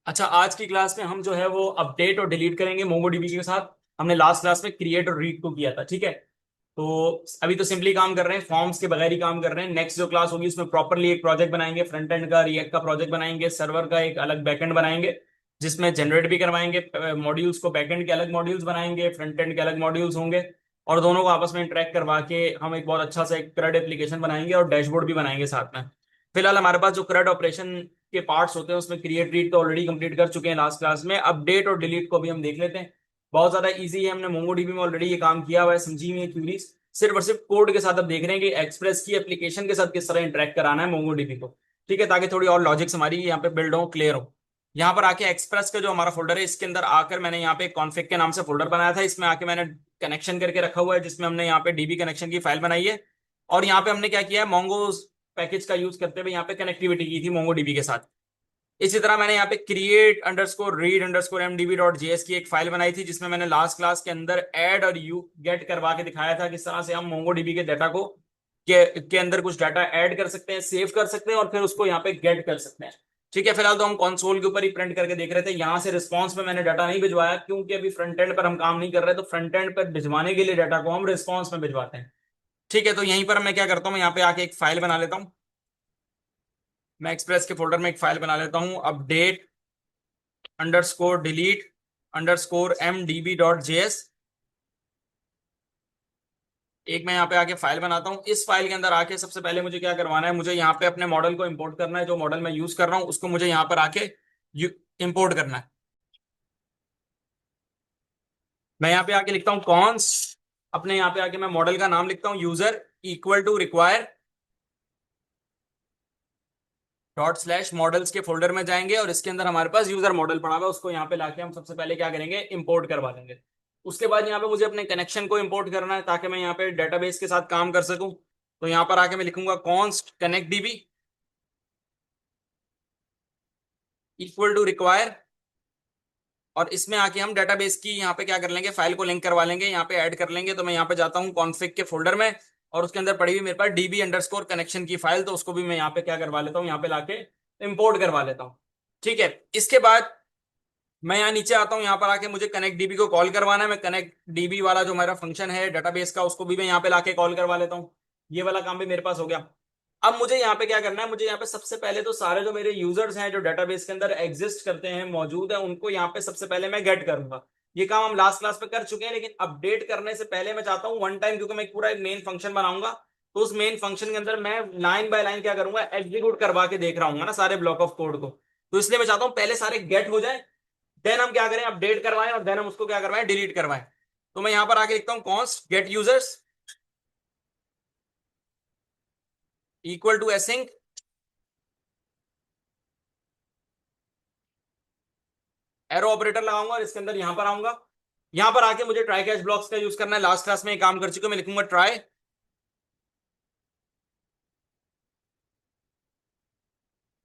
अच्छा, आज की क्लास में हम जो है वो अपडेट और डिलीट करेंगे मोंगोडीबी के साथ। हमने लास्ट क्लास में क्रिएट और रीड को किया था, ठीक है। तो अभी तो सिंपली काम कर रहे हैं, फॉर्म्स के बगैर ही काम कर रहे हैं। नेक्स्ट जो क्लास होगी उसमें प्रॉपरली एक प्रोजेक्ट बनाएंगे, फ्रंट एंड का रिएक्ट का प्रोजेक्ट बनाएंगे, सर्वर का एक अलग बैकएंड बनाएंगे जिसमें जनरेट भी करवाएंगे मॉड्यूल्स को, बैकएंड के अलग मॉड्यूल्स बनाएंगे, फ्रंट एंड के अलग मॉड्यूल्स होंगे, और दोनों को आपस में इंटरेक्ट करवा के हम एक बहुत अच्छा सा एक CRUD एप्लीकेशन बनाएंगे और डैशबोर्ड भी बनाएंगे साथ में। फिलहाल हमारे पास जो CRUD ऑपरेशन के पार्ट्स होते हैं उसमें क्रिएट रीड तो ऑलरेडी कंप्लीट कर चुके हैं लास्ट क्लास में। अपडेट और डिलीट को भी हम देख लेते हैं। बहुत ज्यादा इजी है, हमने मोंगोडीबी में ऑलरेडी ये काम किया हुआ है, समझी हुई है क्यूरीज। सिर्फ और सिर्फ कोड के साथ अब देख रहे हैं कि एक्सप्रेस की एप्लीकेशन के साथ किस तरह इंटरेक्ट कराना है मोंगोडीबी को, ठीक है, ताकि थोड़ी और लॉजिक्स हमारी यहाँ पे बिल्ड हो, क्लियर हो। यहाँ पर आके एक्सप्रेस का जो हमारा फोल्डर है इसके अंदर आकर मैंने यहाँ पे कॉन्फ़िग के नाम से फोल्डर बनाया था, इसमें आके मैंने कनेक्शन करके रखा हुआ है जिसमें हमने यहाँ पे डीबी कनेक्शन की फाइल बनाई है। और यहाँ पे हमने क्या किया है, मोंगो पैकेज का यूज करते हुए यहाँ पे कनेक्टिविटी की थी मोंगोडीबी के साथ। इसी तरह मैंने यहाँ पे create underscore read underscore IMDb dot JS की एक फाइल बनाई थी जिसमें मैंने लास्ट क्लास के अंदर ऐड और यू गेट करवा के दिखाया था किस तरह से हम मोंगोडीबी के डाटा को के अंदर कुछ डाटा ऐड कर सकते हैं, सेव कर सकते हैं और फिर उसको यहाँ पे गेट कर सकते हैं। ठीक है, फिलहाल तो हम कंसोल के ऊपर ही प्रिंट करके देख रहे थे, यहाँ से रिस्पॉन्स में मैंने डाटा नहीं भिजवाया क्योंकि अभी फ्रंट एंड पर हम काम नहीं कर रहे, तो फ्रंट एंड पर भिजवाने के लिए डाटा को हम रिस्पॉन्स में भिजवाते हैं। ठीक है, तो यहीं पर मैं क्या करता हूँ, यहाँ पे आके एक फाइल बना लेता हूँ। मैं एक्सप्रेस के फोल्डर में एक फाइल बना लेता हूँ, update underscore delete underscore mdb.js। एक मैं यहाँ पे आके फाइल बनाता हूँ। इस फाइल के अंदर आके सबसे पहले मुझे क्या करवाना है, मुझे यहाँ पे अपने मॉडल को इंपोर्ट करना है। जो मॉडल मैं यूज कर रहा हूँ उसको मुझे यहाँ पर आके इंपोर्ट करना है। मैं यहाँ पे आके लिखता हूँ कॉन्स्ट, अपने यहाँ पे आके मैं मॉडल का नाम लिखता हूँ user equal to require dot slash models के फोल्डर में जाएंगे और इसके अंदर हमारे पास यूजर मॉडल पड़ा हुआ है, उसको यहाँ पे लाके हम सबसे पहले क्या करेंगे, इंपोर्ट करवा देंगे। उसके बाद यहाँ पे मुझे अपने कनेक्शन को इंपोर्ट करना है ताकि मैं यहाँ पे डेटाबेस के साथ काम कर सकूं। तो यहाँ पर आके मैं लिखूंगा const connect DB equal to require, और इसमें आके हम डेटाबेस की यहाँ पे क्या कर लेंगे, फाइल को लिंक करवा लेंगे, यहाँ पे ऐड कर लेंगे। तो मैं यहाँ पे जाता हूँ कॉन्फ़िग के फोल्डर में और उसके अंदर पड़ी हुई मेरे पास डीबी अंडरस्कोर कनेक्शन की फाइल, तो उसको भी मैं यहाँ पे क्या करवा लेता हूँ, यहाँ पे लाके इंपोर्ट करवा लेता हूँ। ठीक है, इसके बाद मैं यहाँ नीचे आता हूँ, यहाँ पर आके मुझे कनेक्ट डीबी को कॉल करवाना है। मैं कनेक्ट डीबी वाला जो मेरा फंक्शन है डेटाबेस का उसको भी मैं यहाँ पे लाके कॉल करवा लेता हूँ। ये वाला काम भी मेरे पास हो गया। अब मुझे यहाँ पे क्या करना है, मुझे यहाँ पे सबसे पहले तो सारे जो मेरे यूजर्स हैं जो डेटाबेस के अंदर एग्जिस्ट करते हैं, मौजूद है, उनको यहाँ पे सबसे पहले मैं गेट करूंगा। ये काम हम लास्ट क्लास में कर चुके हैं, लेकिन अपडेट करने से पहले मैं चाहता हूँ वन टाइम, क्योंकि मैं पूरा एक मेन फंक्शन बनाऊंगा, तो उस मेन फंक्शन के अंदर मैं लाइन बाय लाइन क्या करूंगा, एग्जीक्यूट करवा के देख रहा हूँ ना सारे ब्लॉक ऑफ कोड को। तो इसलिए मैं चाहता हूँ पहले सारे गेट हो जाए, देन हम क्या करें, अपडेट करवाएं और देन हम उसको क्या करवाएं, डिलीट करवाएं। तो मैं यहां पर आके लिखता हूं const get users equal to async, arrow operator लगाऊंगा और इसके अंदर यहां पर आऊंगा। यहां पर आके मुझे ट्राई कैच ब्लॉक्स का यूज करना है, लास्ट क्लास में ये काम कर चुके हैं। मैं लिखूंगा ट्राई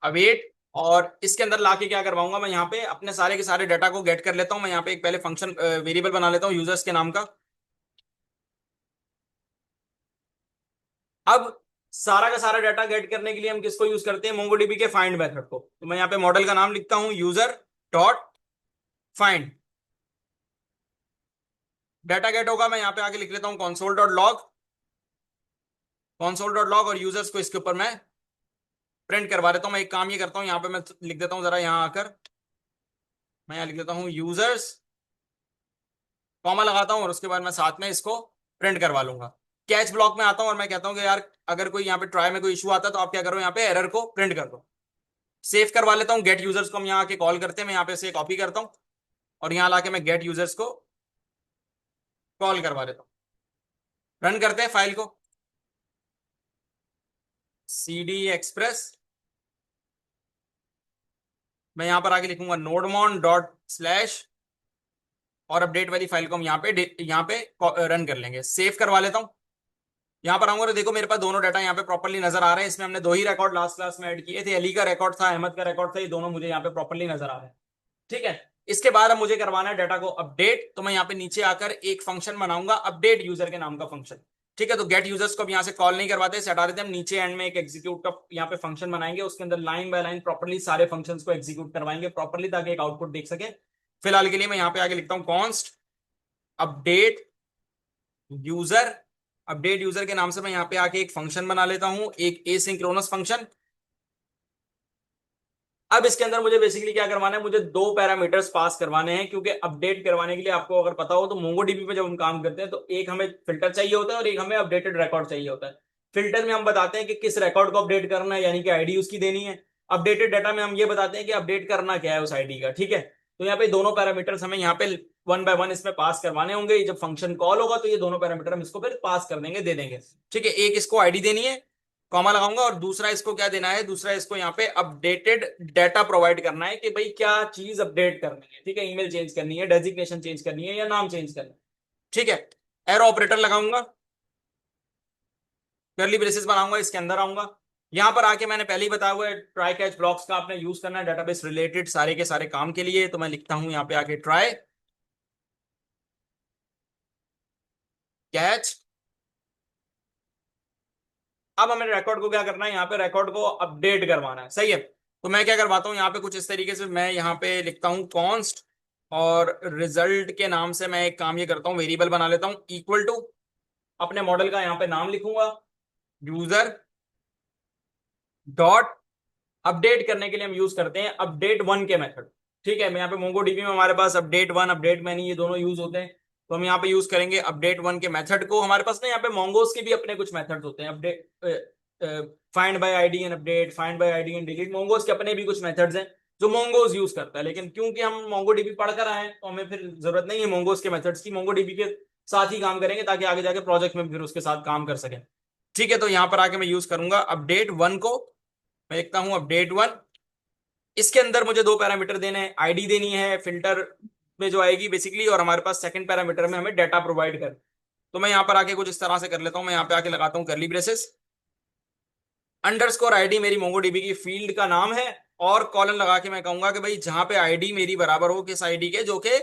अवेट, और इसके अंदर लाके क्या करवाऊंगा, मैं यहाँ पे अपने सारे के सारे डाटा को गेट कर लेता हूं। मैं यहाँ पे एक पहले फंक्शन वेरिएबल बना लेता हूँ यूजर्स के नाम का। अब सारा का सारा डाटा गेट करने के लिए हम किसको यूज करते हैं, मोंगोडीबी के फाइंड मेथड को। तो मैं यहाँ पे मॉडल का नाम लिखता हूँ user dot find, data get होगा। मैं यहाँ पे आके लिख लेता हूँ console dot log, console dot log, और यूजर्स को इसके ऊपर मैं प्रिंट करवा देता हूँ। मैं एक काम ये करता हूँ, यहाँ पे मैं लिख देता हूँ जरा, यहाँ आकर मैं यहाँ लिख देता हूँ यूजर्स, कॉमा लगाता हूँ और उसके बाद मैं साथ में इसको प्रिंट करवा लूंगा। कैच ब्लॉक में आता हूँ और मैं कहता हूँ कि यार अगर कोई यहाँ पे ट्राई में कोई इशू आता है तो आप क्या करो, यहाँ पे एरर को प्रिंट कर दो। सेव करवा लेता हूँ, गेट यूजर्स को हम यहाँ आके कॉल करते हैं, मैं यहाँ पे से कॉपी करता हूँ और यहाँ लाके मैं गेट यूजर्स को कॉल करवा देता हूँ। रन करते हैं फाइल को, सी डी एक्सप्रेस, मैं यहां पर आके लिखूंगा नोडमॉन डॉट स्लैश, और अपडेट वाली फाइल को हम यहाँ पे रन कर लेंगे। सेव करवा लेता हूँ, यहाँ पर आऊंगा तो देखो मेरे पास दोनों डाटा यहाँ पे प्रॉपर्ली नजर आ रहे हैं। इसमें हमने दो ही रिकॉर्ड लास्ट क्लास में ऐड किए थे, अली का रिकॉर्ड था, अहमद का रिकॉर्ड था, ये दोनों मुझे यहाँ पे प्रॉपर्ली नजर आ रहे हैं। ठीक है, इसके बाद अब मुझे करवाना है डाटा को अपडेट। तो मैं यहाँ पे नीचे आकर एक फंक्शन बनाऊंगा अपडेट यूजर के नाम का फंक्शन। ठीक है, तो गेट यूजर्स को अब यहाँ से कॉल नहीं करवाते, इसे हटा देते हैं हम। नीचे एंड में एक एग्जीक्यूट का यहाँ पे फंक्शन बनाएंगे, उसके अंदर लाइन बाय लाइन प्रॉपर्ली सारे फंक्शंस को एग्जीक्यूट करवाएंगे प्रॉपर्ली, ताकि एक आउटपुट देख सके। फिलहाल के लिए मैं यहाँ पे आगे लिखता हूँ const update user. Update user के नाम से मैं यहाँ पे आके एक फंक्शन बना लेता हूं, एक एसिंक्रोनस फंक्शन। अब इसके अंदर मुझे बेसिकली क्या करवाना है, मुझे दो पैरामीटर्स पास करवाने हैं, क्योंकि अपडेट करवाने के लिए आपको अगर पता हो तो मोंगोडीबी पे जब हम काम करते हैं तो एक हमें फिल्टर चाहिए होता है और एक हमें अपडेटेड रिकॉर्ड चाहिए होता है। फिल्टर में हम बताते हैं कि किस रिकॉर्ड को अपडेट करना है, यानी कि आईडी उसकी देनी है। अपडेटेड डाटा में हम ये बताते हैं कि अपडेट करना क्या है उस आईडी का। ठीक है, तो यहाँ पे दोनों पैरामीटर्स हमें यहाँ पे वन बाय वन इसमें पास करवाने होंगे। जब फंक्शन कॉल होगा तो ये दोनों पैरामीटर हम इसको फिर पास कर देंगे, दे देंगे। ठीक है, एक इसको आईडी देनी है, कॉमा लगाऊंगा, और दूसरा इसको क्या देना है, दूसरा इसको यहाँ पे अपडेटेड डाटा प्रोवाइड करना है कि भाई क्या चीज अपडेट करनी है। ठीक है, ईमेल चेंज करनी है, डेजिग्नेशन चेंज करनी है, या नाम चेंज करना है। ठीक है, एरो ऑपरेटर लगाऊंगा, कर्ली ब्रेसेस बनाऊंगा, इसके अंदर आऊंगा। यहां पर आके मैंने पहले ही बताया हुआ है ट्राई कैच ब्लॉक्स का आपने यूज करना है डेटाबेस रिलेटेड सारे के सारे काम के लिए। तो मैं लिखता हूं यहाँ पे आके ट्राई कैच। अब हमें रिकॉर्ड को क्या करना है, यहाँ पे रिकॉर्ड को अपडेट करवाना है। सही है, तो मैं क्या करवाता हूँ यहाँ पे कुछ इस तरीके से, मैं यहाँ पे लिखता हूँ कॉन्स्ट, और रिजल्ट के नाम से मैं एक काम ये करता हूँ, वेरिएबल बना लेता हूँ इक्वल टू, अपने मॉडल का यहाँ पे नाम लिखूंगा यूजर डॉट, अपडेट करने के लिए हम यूज करते हैं अपडेट वन के मेथड। ठीक है, मैं यहाँ पे मोंगोडीबी में हमारे पास अपडेट वन अपडेट मैनी ये दोनों यूज होते हैं, तो हम यहाँ पे यूज करेंगे अपडेट वन के मेथड को। हमारे पास ना यहाँ पे मोंगोस के भी अपने कुछ मेथड्स होते हैं, update find by ID and update, find by ID and delete. Mongoose के अपने भी कुछ मेथड्स हैं जो मोंगोस यूज करता है, लेकिन क्योंकि हम मोंगोडीबी पढ़कर आए हैं तो हमें फिर जरूरत नहीं है मोंगोस के मेथड्स की, मोंगोडीबी के साथ ही काम करेंगे ताकि आगे जाके प्रोजेक्ट में फिर उसके साथ काम कर सकें। ठीक है, तो यहाँ पर आके मैं यूज करूंगा अपडेट वन को, मैं लिखता हूं अपडेट वन। इसके अंदर मुझे दो पैरामीटर देने हैं, आईडी देनी है फिल्टर में जो आएगी बेसिकली, और हमारे पास सेकंड पैरामीटर में हमें डाटा प्रोवाइड कर। तो मैं यहां पर आके कुछ इस तरह से कर लेता हूं, मैं यहां पे आके लगाता हूं कर्ली ब्रेसेस, अंडरस्कोर आईडी मेरी मोंगोडीबी की फील्ड का नाम है, और कॉलन लगा के मैं कहूंगा कि भाई जहां पे आईडी मेरी बराबर हो किस आईडी के, जो कि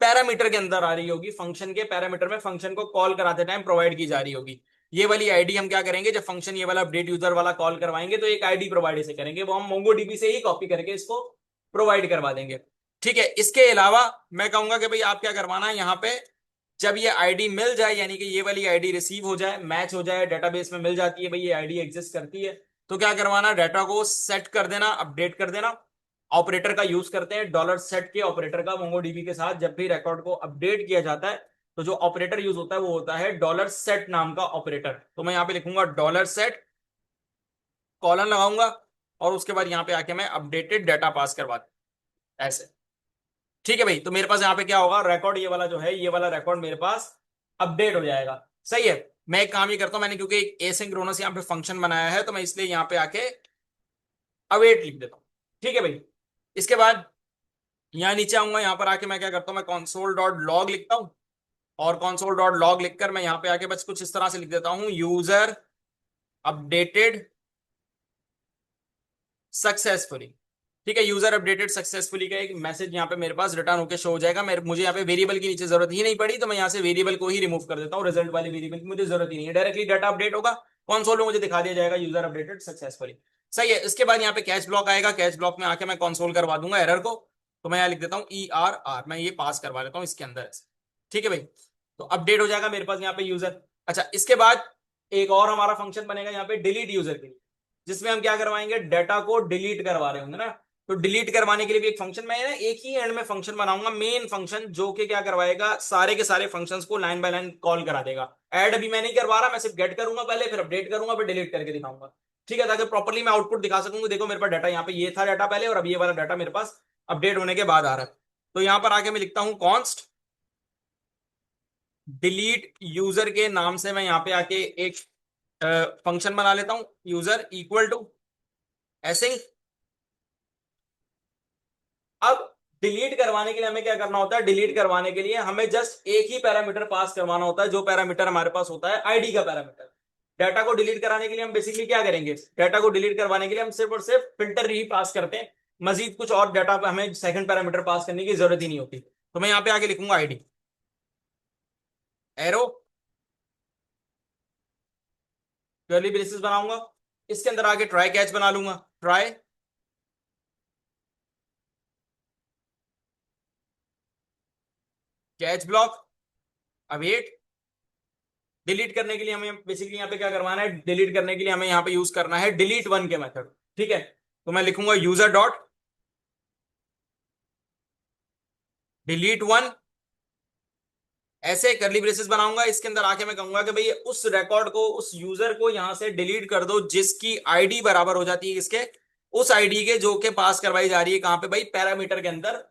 पैरामीटर के अंदर आ रही होगी, फंक्शन के पैरामीटर में फंक्शन को कॉल कराते टाइम प्रोवाइड की जा रही होगी। ये वाली आईडी हम क्या करेंगे, जब फंक्शन ये वाला अपडेट यूजर वाला कॉल करवाएंगे तो एक आईडी प्रोवाइड इसे करेंगे, वो हम मोंगोडीबी से ही कॉपी करके इसको प्रोवाइड करवा देंगे। ठीक है, इसके अलावा मैं कहूंगा कि भाई आप क्या करवाना है, यहाँ पे जब ये आईडी मिल जाए, यानी कि ये वाली आईडी रिसीव हो जाए, मैच हो जाए, डेटाबेस में मिल जाती है भाई ये आईडी एग्जिस्ट करती है, तो क्या करवाना, डाटा को सेट कर देना, अपडेट कर देना। ऑपरेटर का यूज करते हैं, डॉलर सेट के ऑपरेटर का मोंगोडीबी के साथ जब भी रिकॉर्ड को अपडेट किया जाता है, तो जो ऑपरेटर यूज होता है वो होता है डॉलर सेट नाम का ऑपरेटर। तो मैं यहाँ पे लिखूंगा डॉलर सेट, कॉलन लगाऊंगा, और उसके बाद यहाँ पे आके मैं अपडेटेड डाटा पास करवा दूं ऐसे। ठीक है भाई, तो मेरे पास यहाँ पे क्या होगा, रिकॉर्ड ये वाला जो है, ये वाला रिकॉर्ड मेरे पास अपडेट हो जाएगा। सही है, मैं एक काम ये करता हूं, मैंने क्योंकि एक एसिंक्रोनस यहाँ पे फंक्शन बनाया है तो मैं इसलिए यहाँ पे आके अवेट लिख देता हूँ। ठीक है भाई, इसके बाद यहाँ नीचे आऊंगा, यहाँ पर आके मैं क्या करता हूँ, मैं कॉन्सोल डॉट लॉग लिखता हूँ, और कॉन्सोल डॉट लॉग लिखकर मैं यहाँ पे आके बस कुछ इस तरह से लिख देता हूँ, यूजर अपडेटेड सक्सेसफुली। ठीक है, यूजर अपडेटेड सक्सेसफुली का एक मैसेज यहाँ पे मेरे पास रिटर्न होकर शो हो जाएगा। मुझे यहाँ पे वेरिएबल की नीचे जरूरत ही नहीं पड़ी, तो मैं यहाँ से वेरिएबल को ही रिमूव कर देता हूँ, रिजल्ट वाले वेरिएबल की मुझे जरूरत ही नहीं है, डायरेक्टली डाटा अपडेट होगा, कंसोल में मुझे दिखा दिया जाएगा यूजर अपडेटेड सक्सेसफुली। सही है, इसके बाद यहाँ पे कैच ब्लॉक आएगा, कैच ब्लॉक में आके मैं कंसोल करवा दूंगा एरर को, तो मैं यहाँ लिख देता हूँ ERR, मैं ये पास करवा लेता हूँ इसके अंदर। ठीक है भाई, तो अपडेट हो जाएगा मेरे पास यहाँ पे यूजर। अच्छा, इसके बाद एक और हमारा फंक्शन बनेगा यहाँ पे डिलीट यूजर के लिए, जिसमें हम क्या करवाएंगे, डाटा को डिलीट करवा रहे होंगे ना, तो डिलीट करवाने के लिए भी एक फंक्शन, मैं ना एक ही एंड में फंक्शन बनाऊंगा, मेन फंक्शन, जो कि क्या करवाएगा, सारे के सारे फंक्शंस को लाइन बाय लाइन कॉल करा देगा। ऐड अभी मैं नहीं करवा रहा, मैं सिर्फ गेट करूंगा पहले, फिर अपडेट करूंगा, फिर डिलीट करके दिखाऊंगा। ठीक है, ताकि प्रॉपर्ली मैं आउटपुट दिखा सकूंगा, देखो मेरे पास डाटा यहाँ पे ये था डाटा पहले, और अभी ये वाला डाटा मेरे पास अपडेट होने के बाद आ रहा है। तो यहां पर आके मैं लिखता हूं कॉन्स्ट डिलीट यूजर के नाम से, मैं यहाँ पे आके एक फंक्शन बना लेता हूं, यूजर इक्वल टू ऐसे। अब डिलीट करवाने के लिए हमें क्या करना होता है, डिलीट करवाने के लिए हमें जस्ट एक ही पैरामीटर पास करवाना होता है, जो पैरामीटर हमारे पास होता है आईडी का पैरामीटर। डाटा को डिलीट कराने के लिए हम बेसिकली क्या करेंगे, डाटा को डिलीट करवाने के लिए हम सिर्फ और सिर्फ फिल्टर ही पास करते हैं, मजीद कुछ और डाटा हमें सेकंड पैरामीटर पास करने की जरूरत ही नहीं होती। तो मैं यहाँ पे आगे लिखूंगा आईडी एरो, कर्ली ब्रेसेस बनाऊंगा, इसके अंदर आके ट्राई कैच बना लूंगा, try catch block, await. Delete करने के लिए हमें बेसिकली यहाँ पे क्या करवाना है, डिलीट करने के लिए हमें यहाँ पे यूज करना है डिलीट वन के मेथड, ठीक है। तो मैं लिखूंगा यूजर डॉट डिलीट वन, ऐसे करली ब्रेसेस बनाऊंगा, इसके अंदर आके मैं कहूंगा कि भाई उस रिकॉर्ड को, उस यूजर को यहां से डिलीट कर दो जिसकी आईडी बराबर हो जाती है इसके, उस आईडी के जो के पास करवाई जा रही है कहां पे भाई, पैरामीटर के अंदर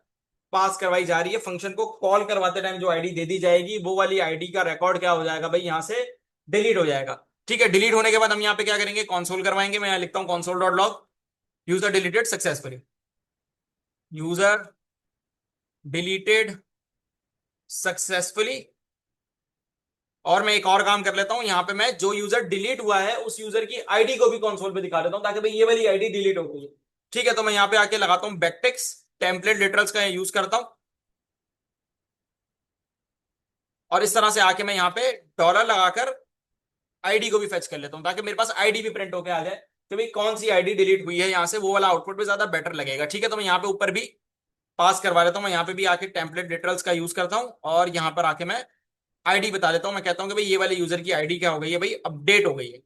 पास करवाई जा रही है। फंक्शन को कॉल करवाते टाइम जो आईडी दे दी जाएगी वो वाली आईडी का रिकॉर्ड क्या हो जाएगा भाई, यहां से डिलीट हो जाएगा, ठीक है। डिलीट होने के बाद हम यहाँ पे क्या करेंगे, कॉन्सोल करवाएंगे। मैं यहाँ लिखता हूँ console dot log user deleted successfully, user deleted successfully. और मैं एक और काम कर लेता हूं, यहां पे मैं जो यूजर डिलीट हुआ है उस यूजर की आईडी को भी कंसोल पे दिखा देता हूं ताकि भाई ये वाली आईडी डिलीट हो गई है, ठीक है। तो मैं यहां पे आके लगाता हूं बैकटिक्स, टेम्पलेट लिटरल्स का यूज करता हूं, और इस तरह से आके मैं यहां पे डॉलर लगाकर आईडी को भी फेच कर लेता हूं ताकि मेरे पास आईडी भी प्रिंट होकर आ जाए कि भाई कौन सी आईडी डिलीट हुई है, यहां से वो वाला आउटपुट भी ज्यादा बेटर लगेगा, ठीक है। तो मैं यहाँ पे ऊपर भी पास करवा लेता हूं, मैं यहाँ पे भी आके टेम्पलेट लिटरल्स का यूज करता हूं और यहां पर आके मैं आईडी बता देता हूं। मैं कहता हूं कि भाई ये वाले यूजर की आईडी क्या हो गई है भाई, अपडेट हो गई है,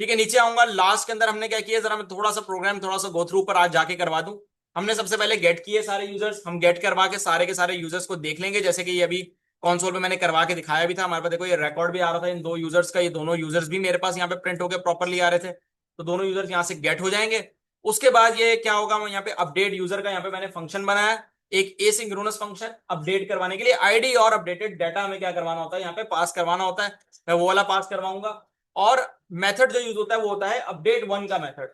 ठीक है। नीचे आऊंगा, लास्ट के अंदर हमने क्या किया, जरा मैं थोड़ा सा प्रोग्राम थोड़ा सा गो थ्रू पर आज जाके करवा दूं। हमने सबसे पहले गेट किए सारे यूजर्स, हम गेट करवा के सारे यूजर्स को देख लेंगे, जैसे कि ये अभी कॉन्सोल पे मैंने करवा के दिखाया भी था। हमारे पास देखो ये रिकॉर्ड भी आ रहा था इन दो यूजर्स का, ये दोनों यूजर्स भी मेरे पास यहाँ पे प्रिंट होकर प्रॉपरली आ रहे थे, तो दोनों यूजर्स यहाँ से गेट हो जाएंगे। उसके बाद ये क्या होगा, मैं यहाँ पे अपडेट यूजर का यहाँ पे मैंने फंक्शन बनाया, एक एसिंक्रोनस फंक्शन अपडेट करवाने के लिए आईडी और अपडेटेड डाटा हमें क्या करवाना होता है, यहाँ पे पास करवाना होता है, मैं वो वाला पास करवाऊंगा। और मेथड जो यूज होता है वो होता है अपडेट वन का मेथड।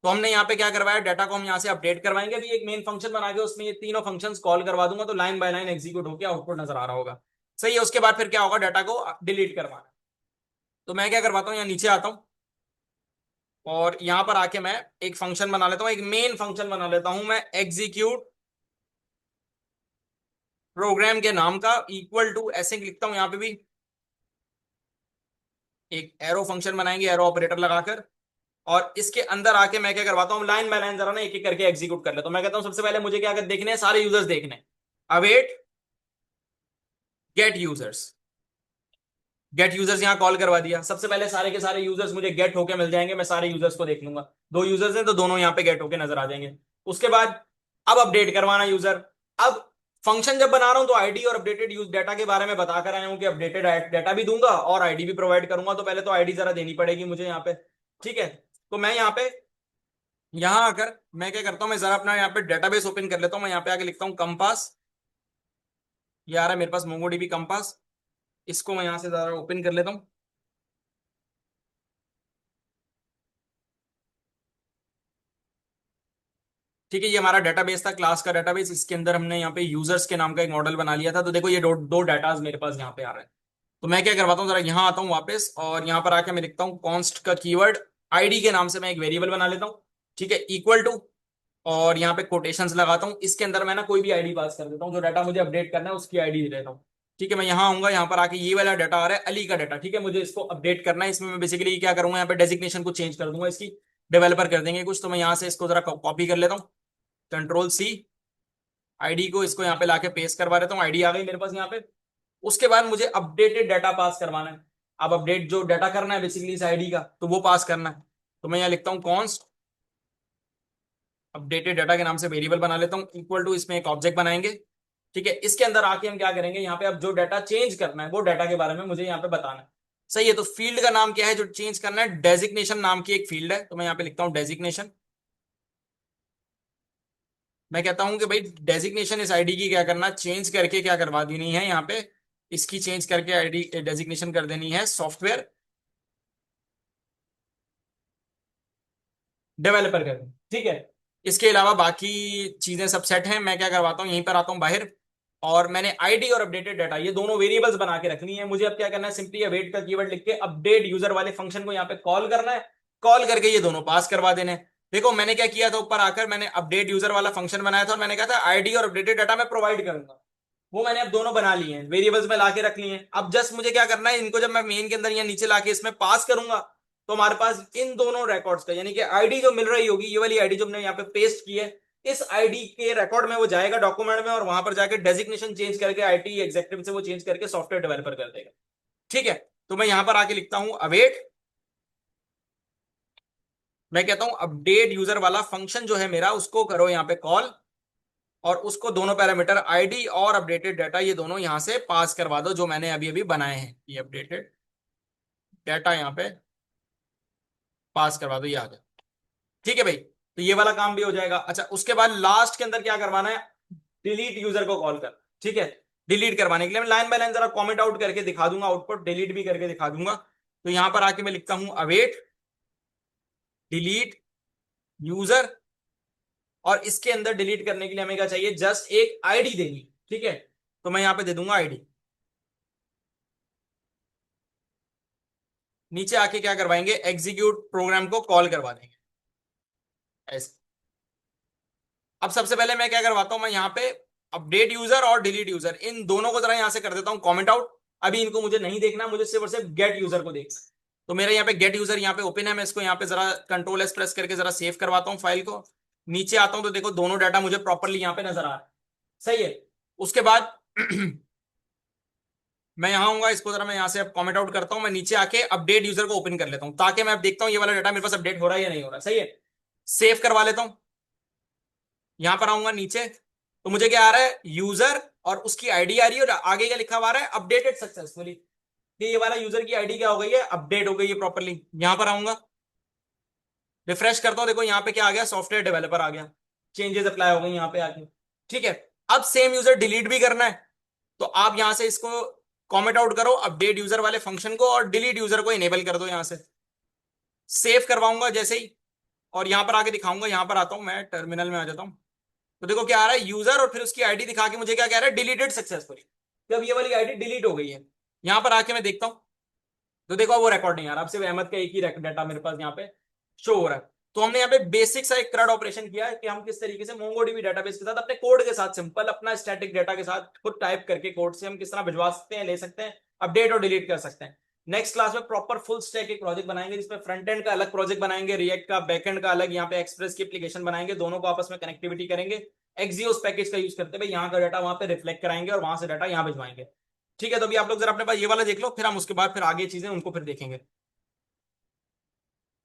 तो हमने यहाँ पे क्या करवाया, डाटा को हम यहाँ से अपडेट करवाएंगे, अभी एक मेन फंक्शन बना के उसमें ये तीनों फंक्शंस कॉल करवा दूंगा, तो लाइन बाय लाइन एग्जीक्यूट होकर आउटपुट नजर आ रहा होगा, सही है। उसके बाद फिर क्या होगा, डाटा को डिलीट करवाना। तो मैं क्या करवाता हूँ, यहाँ नीचे आता हूँ और यहाँ पर आके मैं एक फंक्शन बना लेता हूँ, एक मेन फंक्शन बना लेता हूँ मैं, एग्जीक्यूट प्रोग्राम के नाम का, इक्वल टू ऐसे लिखता हूँ यहाँ पे भी, एक एरो फंक्शन बनाएंगे एरो ऑपरेटर लगाकर। और इसके अंदर आके मैं क्या करवाता हूँ, लाइन बाय लाइन जरा ना एक एक करके एग्जीक्यूट कर लेता हूँ। मैं कहता हूँ सबसे पहले मुझे क्या देखने हैं, सारे यूजर्स देखने हैं, await get users, get users यहाँ कॉल करवा दिया। सबसे पहले सारे के सारे यूजर्स मुझे गेट होके मिल जाएंगे, मैं सारे यूजर्स को देख लूंगा, दो यूजर्स हैं तो दोनों यहाँ पे गेट होके नजर आ जाएंगे। उसके बाद अब अपडेट करवाना यूजर। अब फंक्शन जब बना रहा हूं तो आईडी और अपडेटेड यूज डाटा के बारे में बता कर आया हूं कि अपडेटेड डाटा भी दूंगा और आईडी भी प्रोवाइड करूंगा, तो पहले तो आईडी जरा देनी पड़ेगी मुझे यहाँ पे, ठीक है। तो मैं यहाँ पे, यहां आकर मैं क्या करता हूं, मैं जरा अपना यहाँ पे डेटाबेस ओपन कर लेता हूं। मैं यहाँ पे आके लिखता हूँ कंपास, ये आ रहा है मेरे पास मोंगोडीबी कंपास, इसको मैं यहाँ से जरा ओपन कर लेता हूँ, ठीक है। ये हमारा डेटाबेस था, क्लास का डेटाबेस, इसके अंदर हमने यहाँ पे यूजर्स के नाम का एक मॉडल बना लिया था। तो देखो ये दो डाटाज मेरे पास यहाँ पे आ रहे हैं। तो मैं क्या करवाता हूँ, जरा यहाँ आता हूँ वापस और यहाँ पर आके मैं लिखता हूँ कॉन्स्ट का कीवर्ड, आईडी के नाम से मैं एक वेरिएबल बना लेता हूँ, ठीक है, इक्वल टू, और यहाँ पे कोटेशंस लगाता हूँ। इसके अंदर मैं ना कोई भी आईडी पास कर देता हूँ, जो डाटा मुझे अपडेट करना है उसकी आईडी दे देता हूँ, ठीक है। मैं यहाँ आऊंगा, यहाँ पर आके ये वाला डाटा आ रहा है अली का डाटा, ठीक है, मुझे इसको अपडेट करना है। इसमें मैं बेसिकली क्या करूंगा, यहाँ पे डेजिग्नेशन को चेंज कर दूंगा, इसकी डेवलपर कर देंगे कुछ। तो मैं यहाँ से इसको जरा कॉपी कर लेता हूँ, कंट्रोल सी, आईडी को इसको यहाँ पे लाके पेस्ट करवा देता हूँ, आईडी आ गई मेरे पास यहाँ पे। उसके बाद मुझे अपडेटेड डाटा पास करवाना है। अब अपडेट जो डाटा करना है बेसिकली इस आईडी का, तो वो पास करना है। तो मैं यहाँ लिखता हूँ कॉन्स्ट अपडेटेड डाटा के नाम से वेरिएबल बना लेता हूँ, इक्वल टू, इसमें एक ऑब्जेक्ट बनाएंगे, ठीक है। इसके अंदर आके हम क्या करेंगे, यहाँ पे अब जो डाटा चेंज करना है वो डाटा के बारे में मुझे यहाँ पे बताना है, सही है। तो फील्ड का नाम क्या है जो चेंज करना है, डेजिग्नेशन नाम की एक फील्ड है, तो मैं यहाँ पे लिखता हूँ डेजिग्नेशन। मैं कहता हूं कि भाई डेजिग्नेशन इस आईडी की क्या करना, चेंज करके क्या करवा देनी है यहाँ पे, इसकी चेंज करके आईडी डेजिग्नेशन कर देनी है सॉफ्टवेयर डेवलपर कर, ठीक है। इसके अलावा बाकी चीजें सब सेट हैं। मैं क्या करवाता हूँ, यहीं पर आता हूँ बाहर, और मैंने आईडी और अपडेटेड डाटा ये दोनों वेरिएबल्स बना के रखनी है। मुझे अब क्या करना है, सिंपली अवेट का कीवर्ड लिख के अपडेट यूजर वाले फंक्शन को यहाँ पे कॉल करना है, कॉल करके ये दोनों पास करवा देने हैं। देखो मैंने क्या किया था, ऊपर आकर मैंने अपडेट यूजर वाला फंक्शन बनाया था और मैंने कहा था आईडी और अपडेटेड डाटा मैं प्रोवाइड करूंगा। वो मैंने अब दोनों बना लिए हैं, वेरिएबल्स में लाके रख लिए हैं। अब जस्ट मुझे क्या करना है, इनको जब मैं मेन के अंदर या नीचे लाके इसमें पास करूंगा तो हमारे पास इन दोनों रिकॉर्ड्स का यानी कि आईडी जो मिल रही होगी, ये वाली आईडी जो हमने यहाँ पे पेस्ट की है, इस आईडी के रिकॉर्ड में वो जाएगा डॉक्यूमेंट में, और वहां पर जाके डेजिग्नेशन चेंज करके आईटी एग्जीक्यूटिव से वो चेंज करके सॉफ्टवेयर डेवलपर कर देगा। ठीक है, तो मैं यहां पर आके लिखता हूं अवेट, मैं कहता हूं अपडेट यूजर वाला फंक्शन जो है मेरा उसको करो यहां पे कॉल, और उसको दोनों पैरामीटर आईडी और अपडेटेड डाटा ये दोनों यहां से पास करवा दो जो मैंने अभी अभी बनाए हैं। ये अपडेटेड डाटा यहां पे पास करवा दो, ये आ गया। ठीक है भाई, तो ये वाला काम भी हो जाएगा। अच्छा, उसके बाद लास्ट के अंदर क्या करवाना है, डिलीट यूजर को कॉल कर। ठीक है, डिलीट करवाने के लिए मैं लाइन बाय लाइन जरा कमेंट आउट करके दिखा दूंगा, आउटपुट डिलीट भी करके दिखा दूंगा। तो यहां पर आके मैं लिखता हूं अवेट डिलीट यूजर, और इसके अंदर डिलीट करने के लिए हमें क्या चाहिए, जस्ट एक आईडी देनी। ठीक है, तो मैं यहां पे दे दूंगा आईडी। नीचे आके क्या करवाएंगे, एग्जीक्यूट प्रोग्राम को कॉल करवा देंगे ऐसे। अब सबसे पहले मैं क्या करवाता हूं, मैं यहाँ पे अपडेट यूजर और डिलीट यूजर इन दोनों को जरा यहां से कर देता हूं कमेंट आउट। अभी इनको मुझे नहीं देखना, मुझे सिर्फ और सिर्फ गेट यूजर को देखना। तो मेरा यहाँ पे गेट यूजर यहाँ पे ओपन है, मैं इसको यहाँ पे जरा कंट्रोल एस प्रेस करके जरा सेव करवाता हूँ फाइल को। नीचे आता हूं तो देखो दोनों डाटा मुझे प्रॉपरली यहाँ पे नजर आ रहा है। सही है, उसके बाद मैं यहां आऊंगा, इसको जरा मैं यहां से अब कमेंट आउट करता हूं, मैं नीचे आके अपडेट यूजर को ओपन कर लेता हूं ताकि मैं अब देखता हूं ये वाला डाटा मेरे पास अपडेट हो रहा है या नहीं हो रहा। सही है, सेव करवा लेता हूं। यहां पर आऊंगा नीचे तो मुझे क्या आ रहा है, यूजर और उसकी आईडी आ रही है, और आगे क्या लिखा हुआ आ रहा है, अपडेटेड सक्सेसफुली। ये वाला यूजर की आईडी क्या हो गई है, अपडेट हो गई है प्रॉपरली। यहां पर आऊंगा, रिफ्रेश करता हूं, देखो यहां पे क्या आ गया, सॉफ्टवेयर डेवलपर आ गया, चेंजेस अप्लाई हो गई यहां पे आके। ठीक है, अब सेम यूजर डिलीट भी करना है, तो आप यहां से इसको कमेंट आउट करो अपडेट यूजर वाले फंक्शन को, और डिलीट यूजर को इनेबल कर दो यहां से। सेव करवाऊंगा जैसे ही, और यहां पर आके दिखाऊंगा, यहां पर आता हूं मैं टर्मिनल में आ जाता हूं। तो देखो क्या आ रहा है, यूजर और फिर उसकी आईडी दिखा के मुझे क्या कह रहा है, डिलीटेड सक्सेसफुली। जब ये वाली आईडी डिलीट हो गई है, यहां पर आके मैं देखता हूं तो देखो वो रिकॉर्ड नहीं आ रहा, अब सिर्फ अहमद का एक ही डाटा मेरे पास यहाँ पे शो हो रहा है। तो हमने यहाँ पे बेसिक सा एक क्रड ऑपरेशन किया है कि हम किस तरीके से मोंगोडीबी डेटाबेस के साथ अपने कोड के साथ सिंपल अपना स्टैटिक डाटा के साथ खुद टाइप करके कोड से हम किस तरह भिजवा सकते हैं, ले सकते हैं, अपडेट और डिलीट कर सकते हैं। नेक्स्ट क्लास में प्रॉपर फुल स्टैक एक प्रोजेक्ट बनाएंगे जिसमें फ्रंट एंड का अलग प्रोजेक्ट बनाएंगे, रिएक्ट का बैक एंड का अलग, यहाँ पे एक्सप्रेस की एप्लीकेशन बनाएंगे, दोनों को आपस में कनेक्टिविटी करेंगे, एक्सियोस पैकेज का यूज करते हुए यहाँ का डाटा वहां पे रिफ्लेक्ट कराएंगे और वहां से डाटा यहाँ भिजवाएंगे। ठीक है, तो अभी आप लोग जरा अपने पास ये वाला देख लो, फिर हम उसके बाद फिर आगे चीजें उनको फिर देखेंगे।